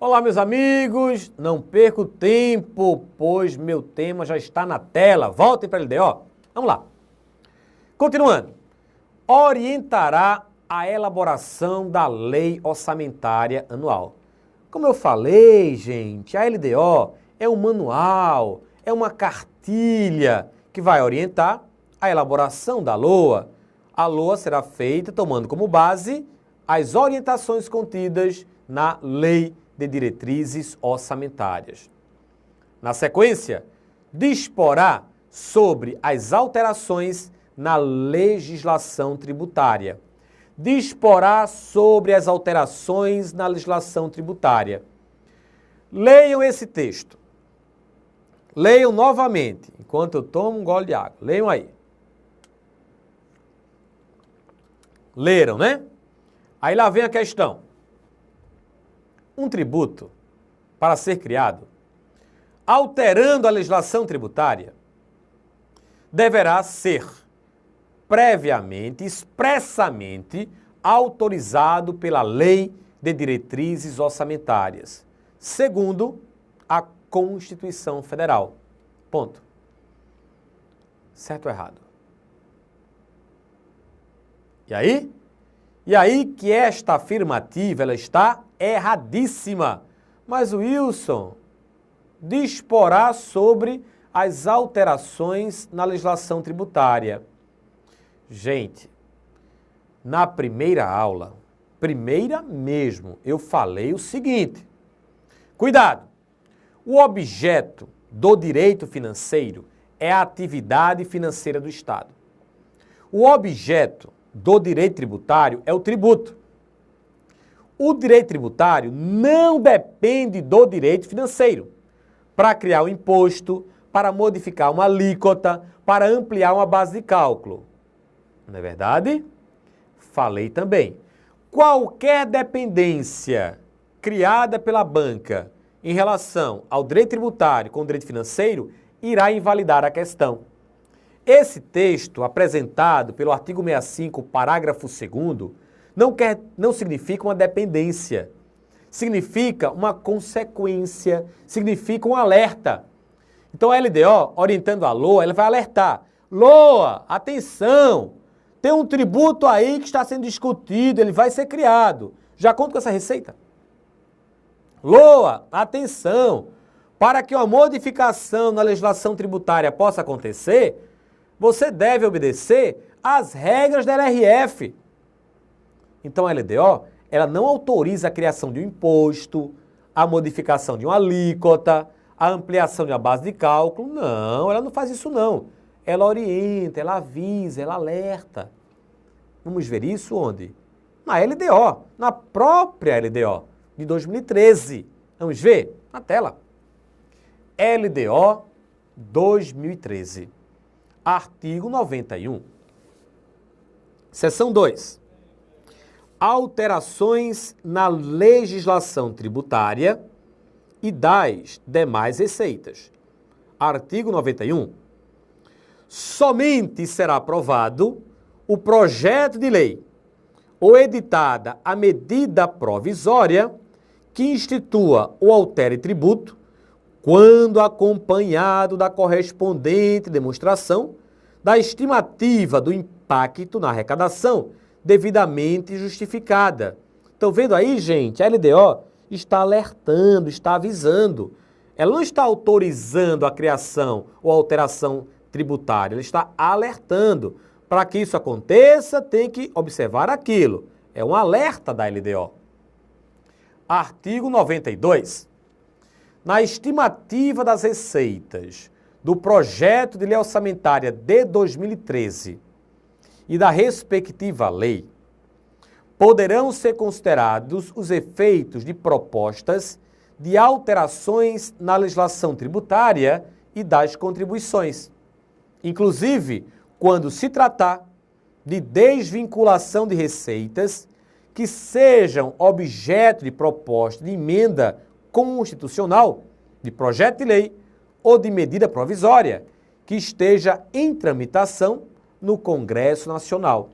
Olá, meus amigos, não perco tempo, pois meu tema já está na tela. Voltem para a LDO. Vamos lá. Continuando. Orientará a elaboração da Lei Orçamentária Anual. Como eu falei, gente, a LDO é um manual, é uma cartilha que vai orientar a elaboração da LOA. A LOA será feita tomando como base as orientações contidas na Lei de Diretrizes Orçamentárias. Na sequência, disporá sobre as alterações na legislação tributária. Disporá sobre as alterações na legislação tributária. Leiam esse texto. Leiam novamente, enquanto eu tomo um gole de água. Leiam aí. Leram, né? Aí lá vem a questão. Um tributo, para ser criado, alterando a legislação tributária, deverá ser previamente, expressamente, autorizado pela Lei de Diretrizes Orçamentárias, segundo a Constituição Federal. Ponto. Certo ou errado? E aí? E aí que esta afirmativa ela está erradíssima. Mas o Wilson disporá sobre as alterações na legislação tributária. Gente, na primeira aula, primeira mesmo, eu falei o seguinte. Cuidado! O objeto do direito financeiro é a atividade financeira do Estado. O objeto do direito tributário é o tributo. O direito tributário não depende do direito financeiro para criar um imposto, para modificar uma alíquota, para ampliar uma base de cálculo. Não é verdade? Falei também. Qualquer dependência criada pela banca em relação ao direito tributário com o direito financeiro irá invalidar a questão. Esse texto, apresentado pelo artigo 65, parágrafo 2º, não significa uma dependência. Significa uma consequência, significa um alerta. Então a LDO, orientando a LOA, ela vai alertar. LOA, atenção, tem um tributo aí que está sendo discutido, ele vai ser criado. Já conto com essa receita? LOA, atenção, para que uma modificação na legislação tributária possa acontecer, você deve obedecer às regras da LRF. Então a LDO, ela não autoriza a criação de um imposto, a modificação de uma alíquota, a ampliação de uma base de cálculo. Não, ela não faz isso não. Ela orienta, ela avisa, ela alerta. Vamos ver isso onde? Na LDO, na própria LDO de 2013. Vamos ver? Na tela. LDO 2013. Artigo 91. Seção 2. Alterações na legislação tributária e das demais receitas. Artigo 91. Somente será aprovado o projeto de lei ou editada a medida provisória que institua ou altere tributo quando acompanhado da correspondente demonstração da estimativa do impacto na arrecadação devidamente justificada. Estão vendo aí, gente? A LDO está alertando, está avisando. Ela não está autorizando a criação ou alteração tributária, ela está alertando. Para que isso aconteça, tem que observar aquilo. É um alerta da LDO. Artigo 92. Na estimativa das receitas do projeto de lei orçamentária de 2013 e da respectiva lei, poderão ser considerados os efeitos de propostas de alterações na legislação tributária e das contribuições, inclusive quando se tratar de desvinculação de receitas que sejam objeto de proposta de emenda constitucional, de projeto de lei ou de medida provisória que esteja em tramitação no Congresso Nacional.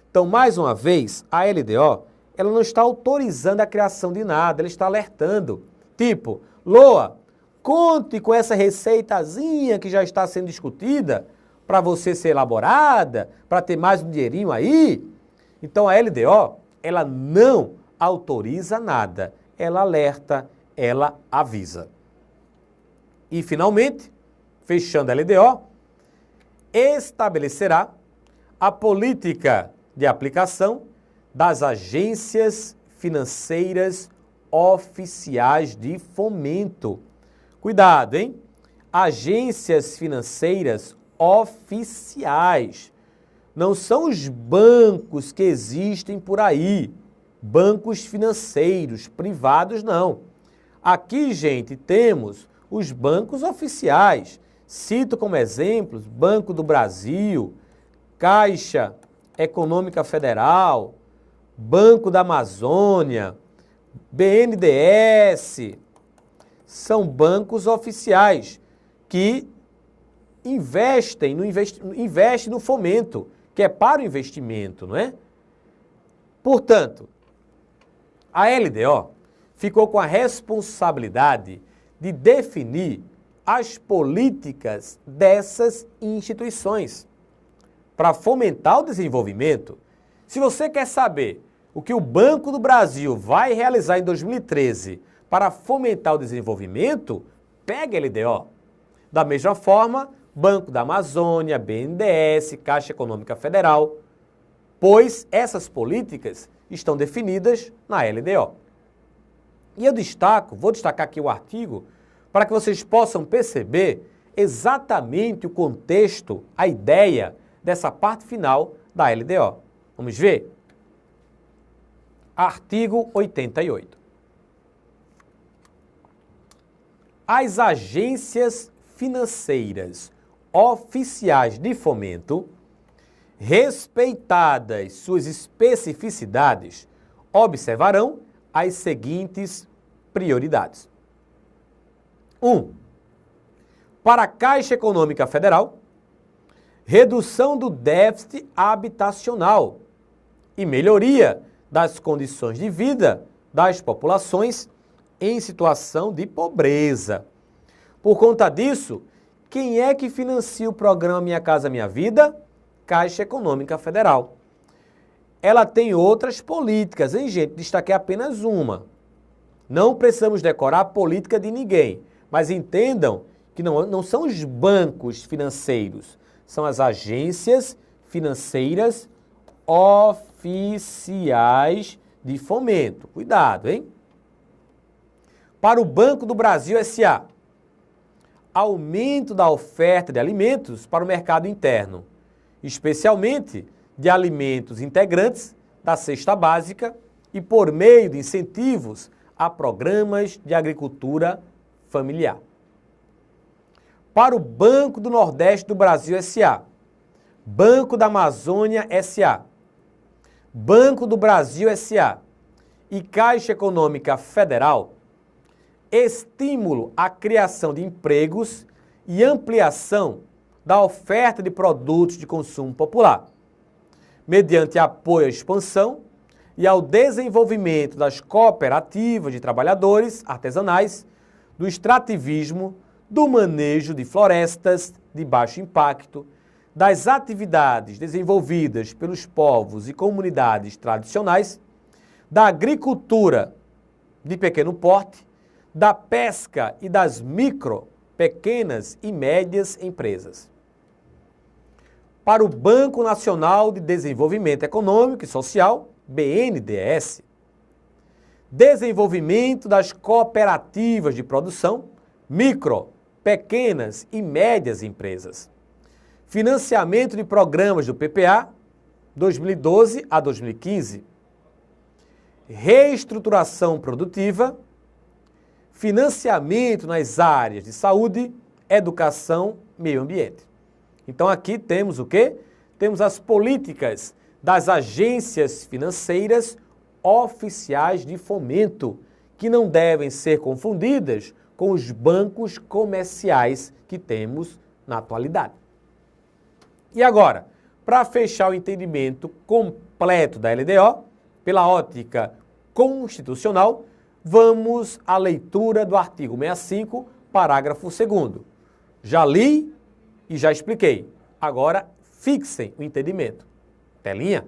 Então, mais uma vez, a LDO, ela não está autorizando a criação de nada, ela está alertando. Tipo, Loa, conte com essa receitazinha que já está sendo discutida para você ser elaborada, para ter mais um dinheirinho aí. Então a LDO, ela não autoriza nada, ela alerta, ela avisa. E finalmente, fechando a LDO, estabelecerá a política de aplicação das agências financeiras oficiais de fomento. Cuidado, hein? Agências financeiras oficiais. Não são os bancos que existem por aí, bancos financeiros privados, não. Aqui, gente, temos os bancos oficiais. Cito como exemplos Banco do Brasil, Caixa Econômica Federal, Banco da Amazônia, BNDES. São bancos oficiais que investem no fomento, que é para o investimento, não é? Portanto, a LDO ficou com a responsabilidade de definir as políticas dessas instituições para fomentar o desenvolvimento. Se você quer saber o que o Banco do Brasil vai realizar em 2013 para fomentar o desenvolvimento, pegue a LDO. Da mesma forma, Banco da Amazônia, BNDES, Caixa Econômica Federal, pois essas políticas estão definidas na LDO. E eu vou destacar aqui o artigo, para que vocês possam perceber exatamente o contexto, a ideia dessa parte final da LDO. Vamos ver? Artigo 88. As agências financeiras oficiais de fomento, respeitadas suas especificidades, observarão as seguintes prioridades. 1. Para a Caixa Econômica Federal, redução do déficit habitacional e melhoria das condições de vida das populações em situação de pobreza. Por conta disso, quem é que financia o programa Minha Casa Minha Vida? Caixa Econômica Federal. Ela tem outras políticas, hein, gente? Destaquei apenas uma. Não precisamos decorar a política de ninguém, mas entendam que não são os bancos financeiros, são as agências financeiras oficiais de fomento. Cuidado, hein? Para o Banco do Brasil S.A., aumento da oferta de alimentos para o mercado interno, especialmente de alimentos integrantes da cesta básica e por meio de incentivos a programas de agricultura familiar. Para o Banco do Nordeste do Brasil S.A., Banco da Amazônia S.A., Banco do Brasil S.A. e Caixa Econômica Federal, estímulo à criação de empregos e ampliação da oferta de produtos de consumo popular, mediante apoio à expansão e ao desenvolvimento das cooperativas de trabalhadores artesanais, do extrativismo, do manejo de florestas de baixo impacto, das atividades desenvolvidas pelos povos e comunidades tradicionais, da agricultura de pequeno porte, da pesca e das micro, pequenas e médias empresas. Para o Banco Nacional de Desenvolvimento Econômico e Social, BNDES, desenvolvimento das cooperativas de produção, micro, pequenas e médias empresas. Financiamento de programas do PPA, 2012 a 2015. Reestruturação produtiva, financiamento nas áreas de saúde, educação, meio ambiente. Então aqui temos o quê? Temos as políticas das agências financeiras oficiais de fomento, que não devem ser confundidas com os bancos comerciais que temos na atualidade. E agora, para fechar o entendimento completo da LDO, pela ótica constitucional, vamos à leitura do artigo 65, parágrafo 2º. Já li e já expliquei. Agora, fixem o entendimento. Telinha.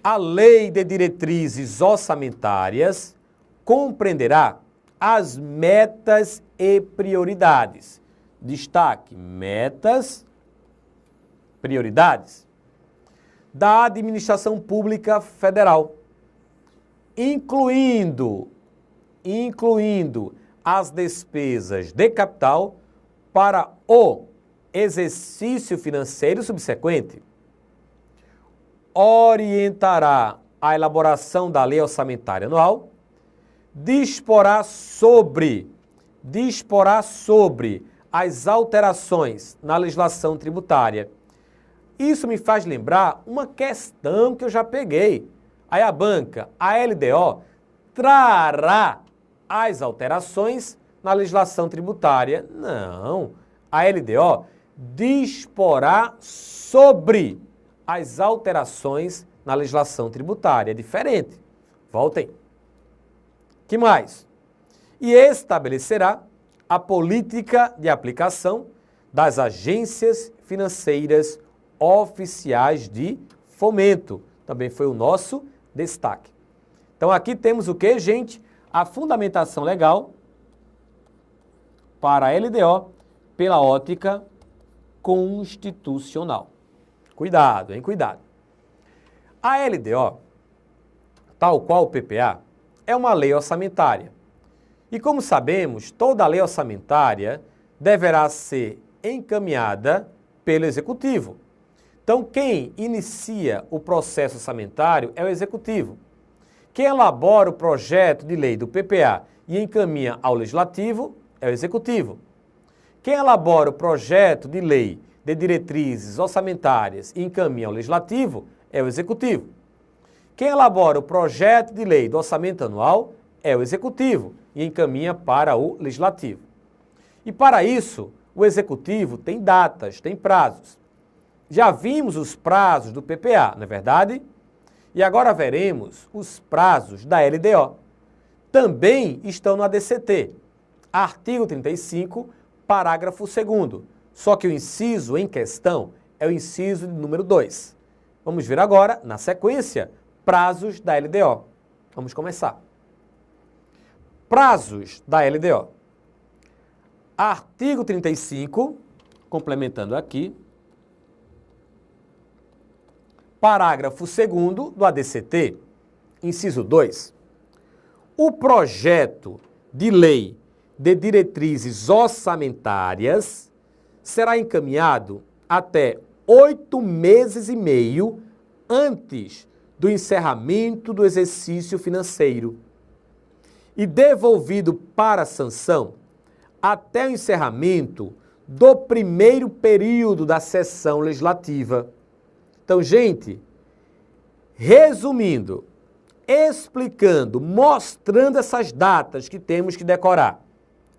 A Lei de Diretrizes Orçamentárias compreenderá as metas e prioridades. Destaque: metas, prioridades da administração pública federal, incluindo as despesas de capital para o exercício financeiro subsequente. Orientará a elaboração da lei orçamentária anual, disporá sobre as alterações na legislação tributária. Isso me faz lembrar uma questão que eu já peguei. Aí a banca, a LDO, trará as alterações na legislação tributária. Não, a LDO disporá sobre as alterações na legislação tributária. É diferente. Voltem. Que mais? E estabelecerá a política de aplicação das agências financeiras oficiais de fomento. Também foi o nosso destaque. Então aqui temos o que, gente? A fundamentação legal para a LDO pela ótica constitucional. Cuidado, hein? Cuidado. A LDO, tal qual o PPA, é uma lei orçamentária. E como sabemos, toda lei orçamentária deverá ser encaminhada pelo Executivo. Então, quem inicia o processo orçamentário é o Executivo. Quem elabora o projeto de lei do PPA e encaminha ao Legislativo é o Executivo. Quem elabora o projeto de lei de diretrizes orçamentárias e encaminha ao Legislativo é o Executivo. Quem elabora o projeto de lei do orçamento anual é o Executivo e encaminha para o Legislativo. E para isso, o Executivo tem datas, tem prazos. Já vimos os prazos do PPA, não é verdade? E agora veremos os prazos da LDO. Também estão no ADCT. Artigo 35, parágrafo 2º. Só que o inciso em questão é o inciso de número 2. Vamos ver agora, na sequência, prazos da LDO. Vamos começar. Prazos da LDO. Artigo 35, complementando aqui, parágrafo 2º do ADCT, inciso 2. O projeto de lei de diretrizes orçamentárias será encaminhado até 8 meses e meio antes do encerramento do exercício financeiro e devolvido para sanção até o encerramento do primeiro período da sessão legislativa. Então, gente, resumindo, explicando, mostrando essas datas que temos que decorar,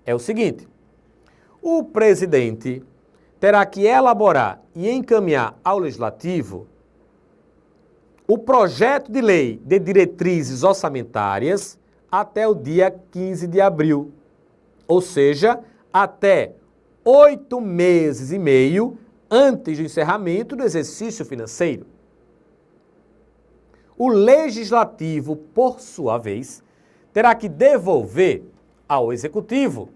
é o seguinte: o presidente terá que elaborar e encaminhar ao Legislativo o projeto de lei de diretrizes orçamentárias até o dia 15 de abril, ou seja, até 8 meses e meio antes do encerramento do exercício financeiro. O Legislativo, por sua vez, terá que devolver ao Executivo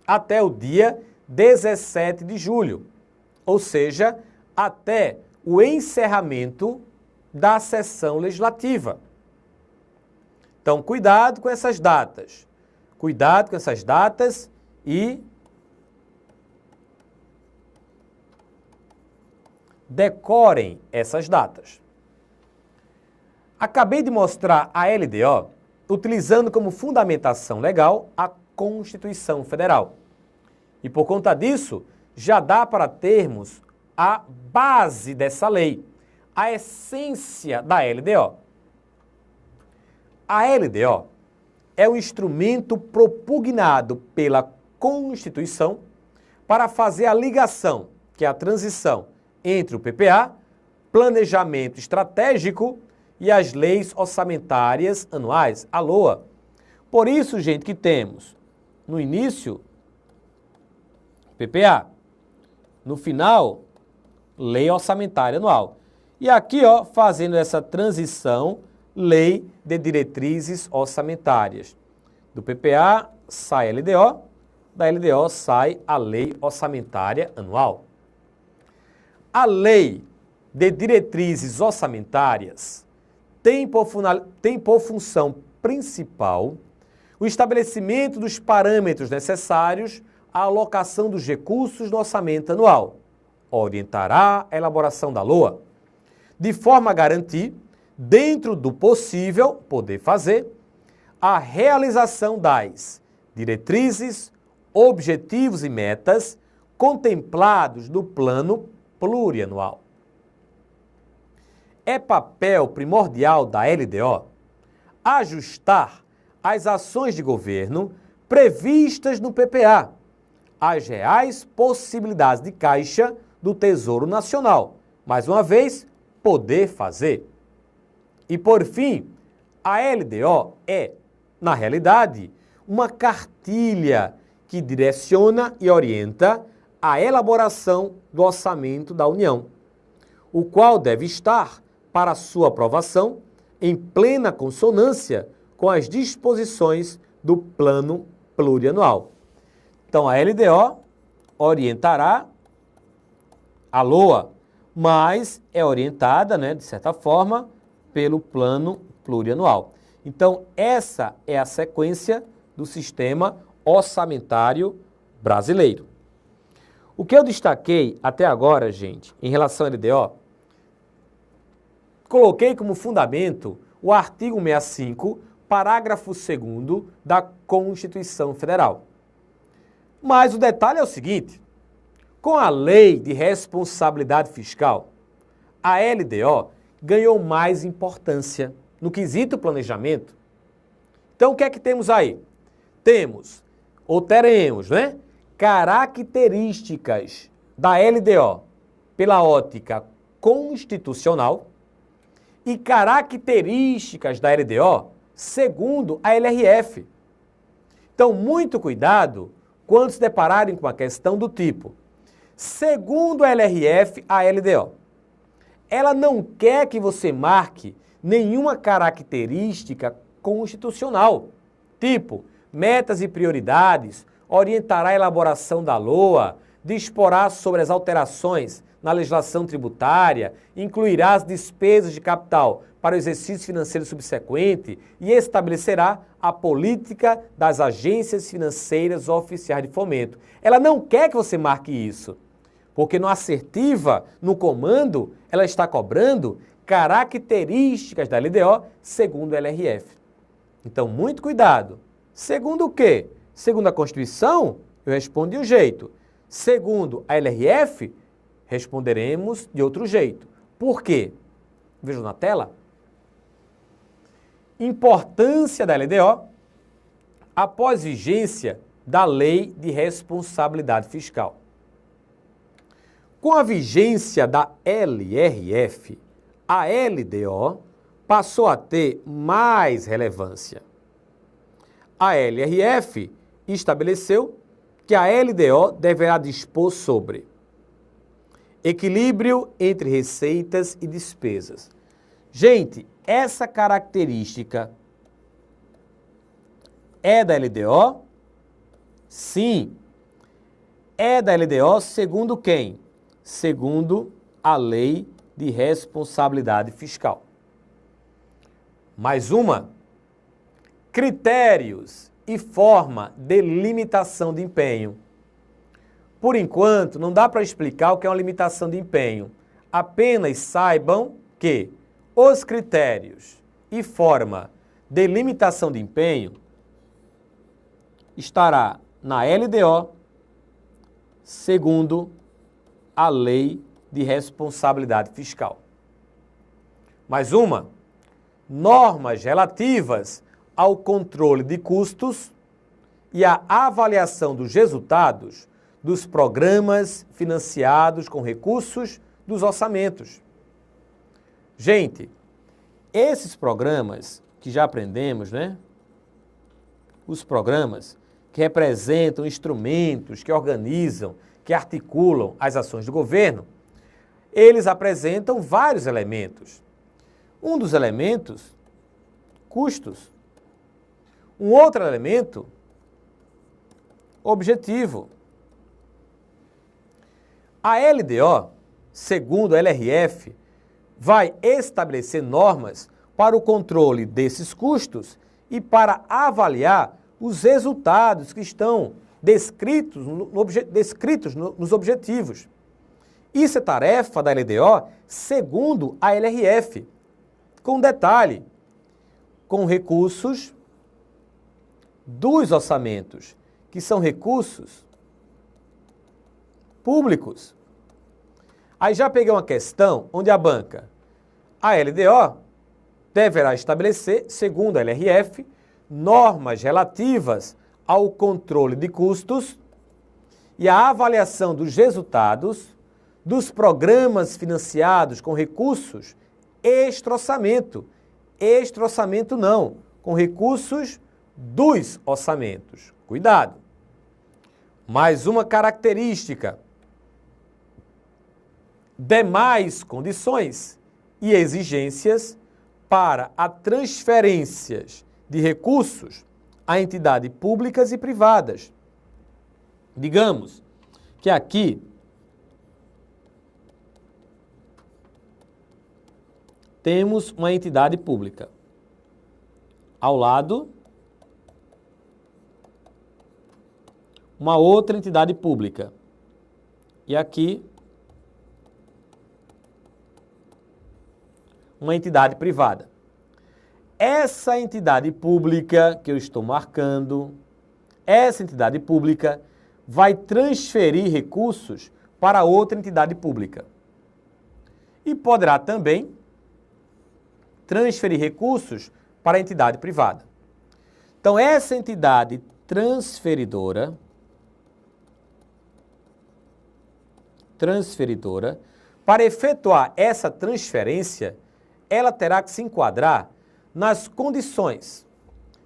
até o dia 17 de julho, ou seja, até o encerramento da sessão legislativa. Então, cuidado com essas datas. Cuidado com essas datas e decorem essas datas. Acabei de mostrar a LDO utilizando como fundamentação legal a Constituição Federal. E por conta disso, já dá para termos a base dessa lei, a essência da LDO. A LDO é o instrumento propugnado pela Constituição para fazer a ligação, que é a transição entre o PPA, planejamento estratégico, e as leis orçamentárias anuais, a LOA. Por isso, gente, que temos no início PPA, no final Lei Orçamentária Anual. E aqui, ó, fazendo essa transição, Lei de Diretrizes Orçamentárias. Do PPA sai a LDO, da LDO sai a Lei Orçamentária Anual. A Lei de Diretrizes Orçamentárias tem por função principal o estabelecimento dos parâmetros necessários à alocação dos recursos no orçamento anual. Orientará a elaboração da LOA, de forma a garantir, dentro do possível poder fazer, a realização das diretrizes, objetivos e metas contemplados no plano plurianual. É papel primordial da LDO ajustar as ações de governo previstas no PPA às reais possibilidades de caixa do Tesouro Nacional. Mais uma vez, poder fazer. E por fim, a LDO é, na realidade, uma cartilha que direciona e orienta a elaboração do orçamento da União, o qual deve estar, para sua aprovação, em plena consonância com as disposições do Plano Plurianual. Então, a LDO orientará a LOA, mas é orientada, né, de certa forma, pelo Plano Plurianual. Então, essa é a sequência do sistema orçamentário brasileiro. O que eu destaquei até agora, gente, em relação à LDO, coloquei como fundamento o artigo 65, parágrafo 2º da Constituição Federal. Mas o detalhe é o seguinte: com a Lei de Responsabilidade Fiscal, a LDO ganhou mais importância no quesito planejamento. Então, o que é que temos aí? Temos, ou teremos, né, características da LDO pela ótica constitucional e características da LDO segundo a LRF. Então, muito cuidado quando se depararem com uma questão do tipo: segundo a LRF, a LDO, ela não quer que você marque nenhuma característica constitucional, tipo metas e prioridades, orientará a elaboração da LOA, disporá sobre as alterações na legislação tributária, incluirá as despesas de capital para o exercício financeiro subsequente e estabelecerá a política das agências financeiras oficiais de fomento. Ela não quer que você marque isso, porque no assertiva, no comando, ela está cobrando características da LDO segundo a LRF. Então, muito cuidado. Segundo o quê? Segundo a Constituição, eu respondo de um jeito. Segundo a LRF, responderemos de outro jeito. Por quê? Vejam na tela. Importância da LDO após vigência da Lei de Responsabilidade Fiscal. Com a vigência da LRF, a LDO passou a ter mais relevância. A LRF estabeleceu que a LDO deverá dispor sobre equilíbrio entre receitas e despesas. Gente, essa característica é da LDO? Sim. É da LDO segundo quem? Segundo a Lei de Responsabilidade Fiscal. Mais uma. Critérios e forma de limitação de empenho. Por enquanto, não dá para explicar o que é uma limitação de empenho. Apenas saibam que os critérios e forma de limitação de empenho estará na LDO, segundo a Lei de Responsabilidade Fiscal. Mais uma. Normas relativas ao controle de custos e à avaliação dos resultados dos programas financiados com recursos dos orçamentos. Gente, Esses programas que já aprendemos, né? Os programas que representam instrumentos, que organizam, que articulam as ações do governo, eles apresentam vários elementos. Um dos elementos, custos. Um outro elemento, objetivo. A LDO, segundo a LRF, vai estabelecer normas para o controle desses custos e para avaliar os resultados que estão descritos nos objetivos. Isso é tarefa da LDO, segundo a LRF, com detalhe, com recursos dos orçamentos, que são recursos públicos. Aí já peguei uma questão onde a banca, a LDO, deverá estabelecer, segundo a LRF, normas relativas ao controle de custos e à avaliação dos resultados dos programas financiados com recursos extra-orçamento. Extra-orçamento não, com recursos dos orçamentos. Cuidado! Mais uma característica. Demais condições e exigências para a transferências de recursos a entidades públicas e privadas. Digamos que aqui temos uma entidade pública. Ao lado, uma outra entidade pública. E aqui, uma entidade privada. Essa entidade pública que eu estou marcando, essa entidade pública vai transferir recursos para outra entidade pública. E poderá também transferir recursos para a entidade privada. Então, essa entidade transferidora, para efetuar essa transferência, ela terá que se enquadrar nas condições,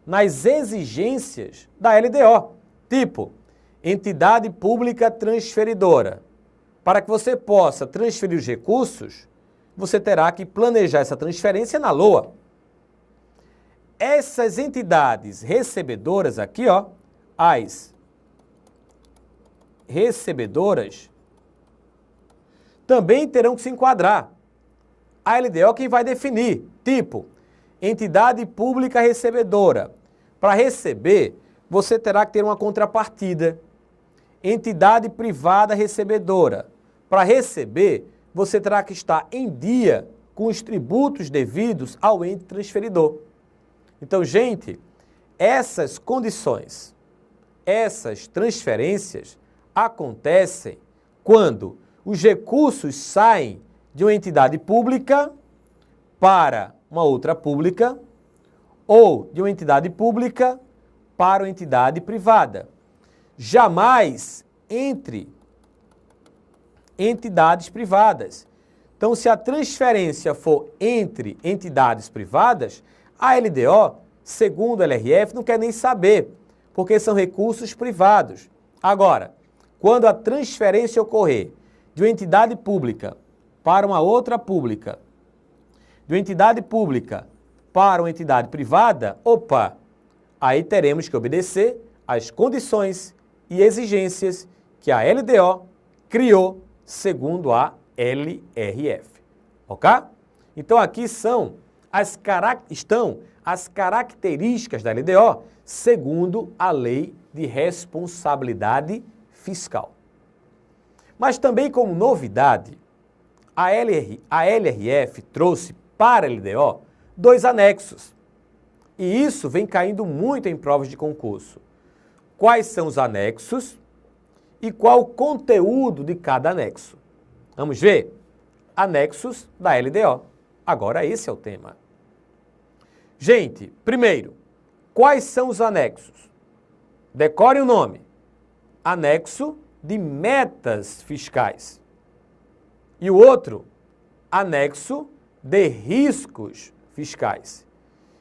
nas exigências da LDO, tipo, entidade pública transferidora. Para que você possa transferir os recursos, você terá que planejar essa transferência na LOA. Essas entidades recebedoras aqui, ó, as recebedoras, também terão que se enquadrar. A LDO quem vai definir, tipo, entidade pública recebedora. Para receber, você terá que ter uma contrapartida. Entidade privada recebedora. Para receber, você terá que estar em dia com os tributos devidos ao ente transferidor. Então, gente, essas condições, essas transferências acontecem quando os recursos saem de uma entidade pública para uma outra pública ou de uma entidade pública para uma entidade privada. Jamais entre entidades privadas. Então, se a transferência for entre entidades privadas, a LDO, segundo a LRF, não quer nem saber, porque são recursos privados. Agora, quando a transferência ocorrer de uma entidade pública para uma outra pública, de uma entidade pública para uma entidade privada, opa, aí teremos que obedecer às condições e exigências que a LDO criou segundo a LRF, ok? Então aqui estão as características da LDO segundo a Lei de Responsabilidade Fiscal. Mas também como novidade, a LRF trouxe para a LDO 2 anexos. E isso vem caindo muito em provas de concurso. Quais são os anexos e qual o conteúdo de cada anexo? Vamos ver? Anexos da LDO. Agora esse é o tema. Gente, primeiro, quais são os anexos? Decore o nome. Anexo de metas fiscais. E o outro, anexo de riscos fiscais.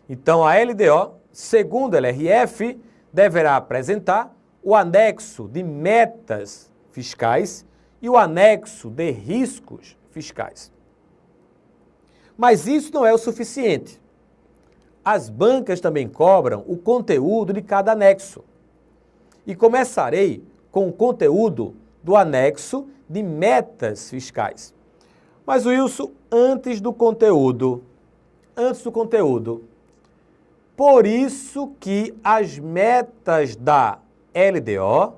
Então, a LDO, segundo a LRF, deverá apresentar o anexo de metas fiscais e o anexo de riscos fiscais. Mas isso não é o suficiente. As bancas também cobram o conteúdo de cada anexo. E começarei com o conteúdo do anexo de metas fiscais. Mas, Wilson, antes do conteúdo, por isso que as metas da LDO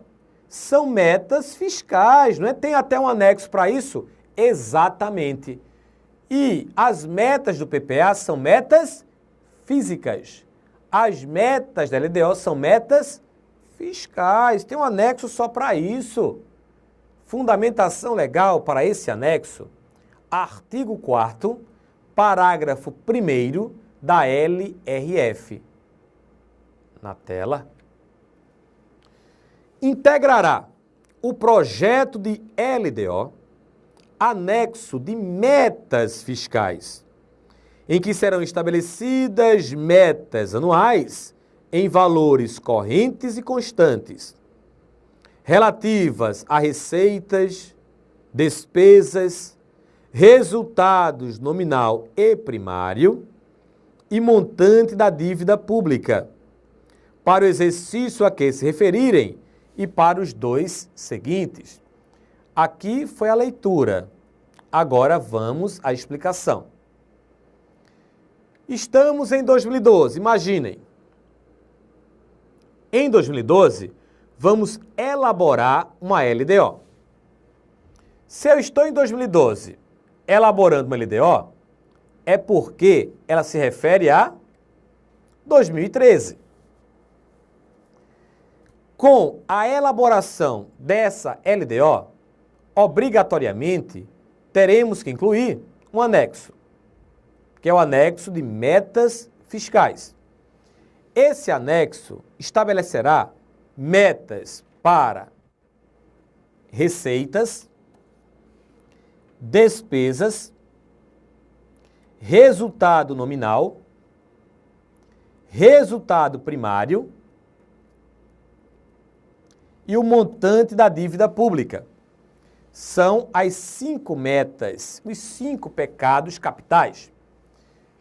são metas fiscais, não é? Tem até um anexo para isso? Exatamente. E as metas do PPA são metas físicas. As metas da LDO são metas fiscais. Tem um anexo só para isso. Fundamentação legal para esse anexo. Artigo 4º, parágrafo 1º da LRF. Na tela. Integrará o projeto de LDO anexo de metas fiscais, em que serão estabelecidas metas anuais em valores correntes e constantes, relativas a receitas, despesas, resultados nominal e primário e montante da dívida pública, para o exercício a que se referirem e para os dois seguintes. Aqui foi a leitura. Agora vamos à explicação. Estamos em 2012, imaginem. Em 2012, vamos elaborar uma LDO. Se eu estou em 2012 elaborando uma LDO, é porque ela se refere a 2013. Com a elaboração dessa LDO, obrigatoriamente, teremos que incluir um anexo, que é o anexo de metas fiscais. Esse anexo estabelecerá metas para receitas, despesas, resultado nominal, resultado primário e o montante da dívida pública. São as 5 metas, os 5 pecados capitais.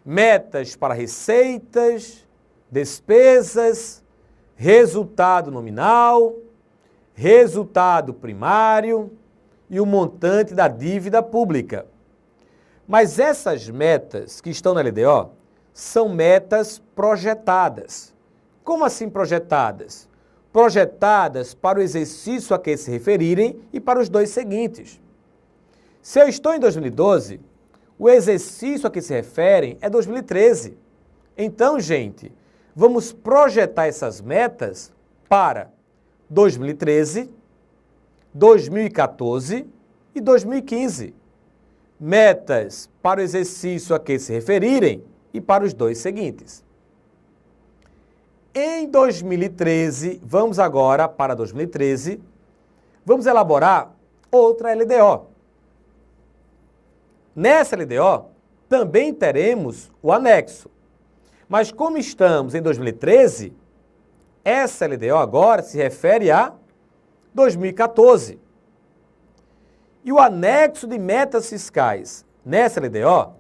Metas para receitas, despesas, resultado nominal, resultado primário e o montante da dívida pública. Mas essas metas que estão na LDO são metas projetadas. Como assim projetadas? Projetadas para o exercício a que se referirem e para os dois seguintes. Se eu estou em 2012, o exercício a que se referem é 2013. Então, gente, vamos projetar essas metas para 2013, 2014 e 2015. Metas para o exercício a que se referirem e para os dois seguintes. Em 2013, vamos agora para 2013, vamos elaborar outra LDO. Nessa LDO, também teremos o anexo. Mas como estamos em 2013, essa LDO agora se refere a 2014. E o anexo de metas fiscais nessa LDO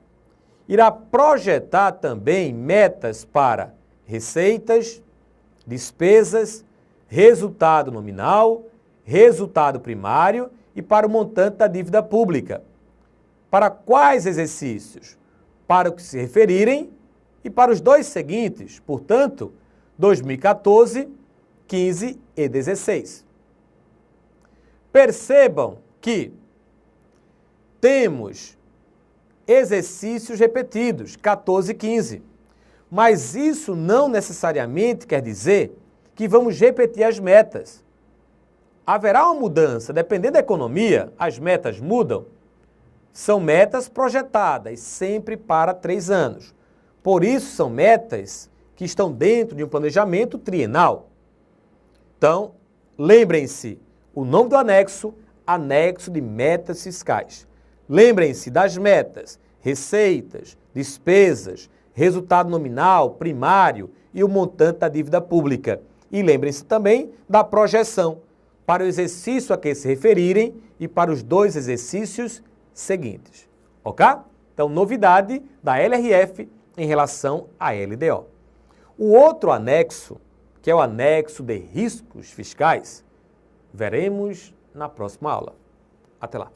irá projetar também metas para receitas, despesas, resultado nominal, resultado primário e para o montante da dívida pública. Para quais exercícios? Para o que se referirem e para os dois seguintes, portanto, 2014, 15 e 16. Percebam que temos exercícios repetidos, 14 e 15. Mas isso não necessariamente quer dizer que vamos repetir as metas. Haverá uma mudança, dependendo da economia, as metas mudam. São metas projetadas, sempre para 3 anos. Por isso, são metas que estão dentro de um planejamento trienal. Então, lembrem-se, o nome do anexo, anexo de metas fiscais. Lembrem-se das metas, receitas, despesas, resultado nominal, primário e o montante da dívida pública. E lembrem-se também da projeção para o exercício a que se referirem e para os 2 exercícios seguintes. Ok? Então, novidade da LRF em relação à LDO. O outro anexo, que é o anexo de riscos fiscais, veremos na próxima aula. Até lá!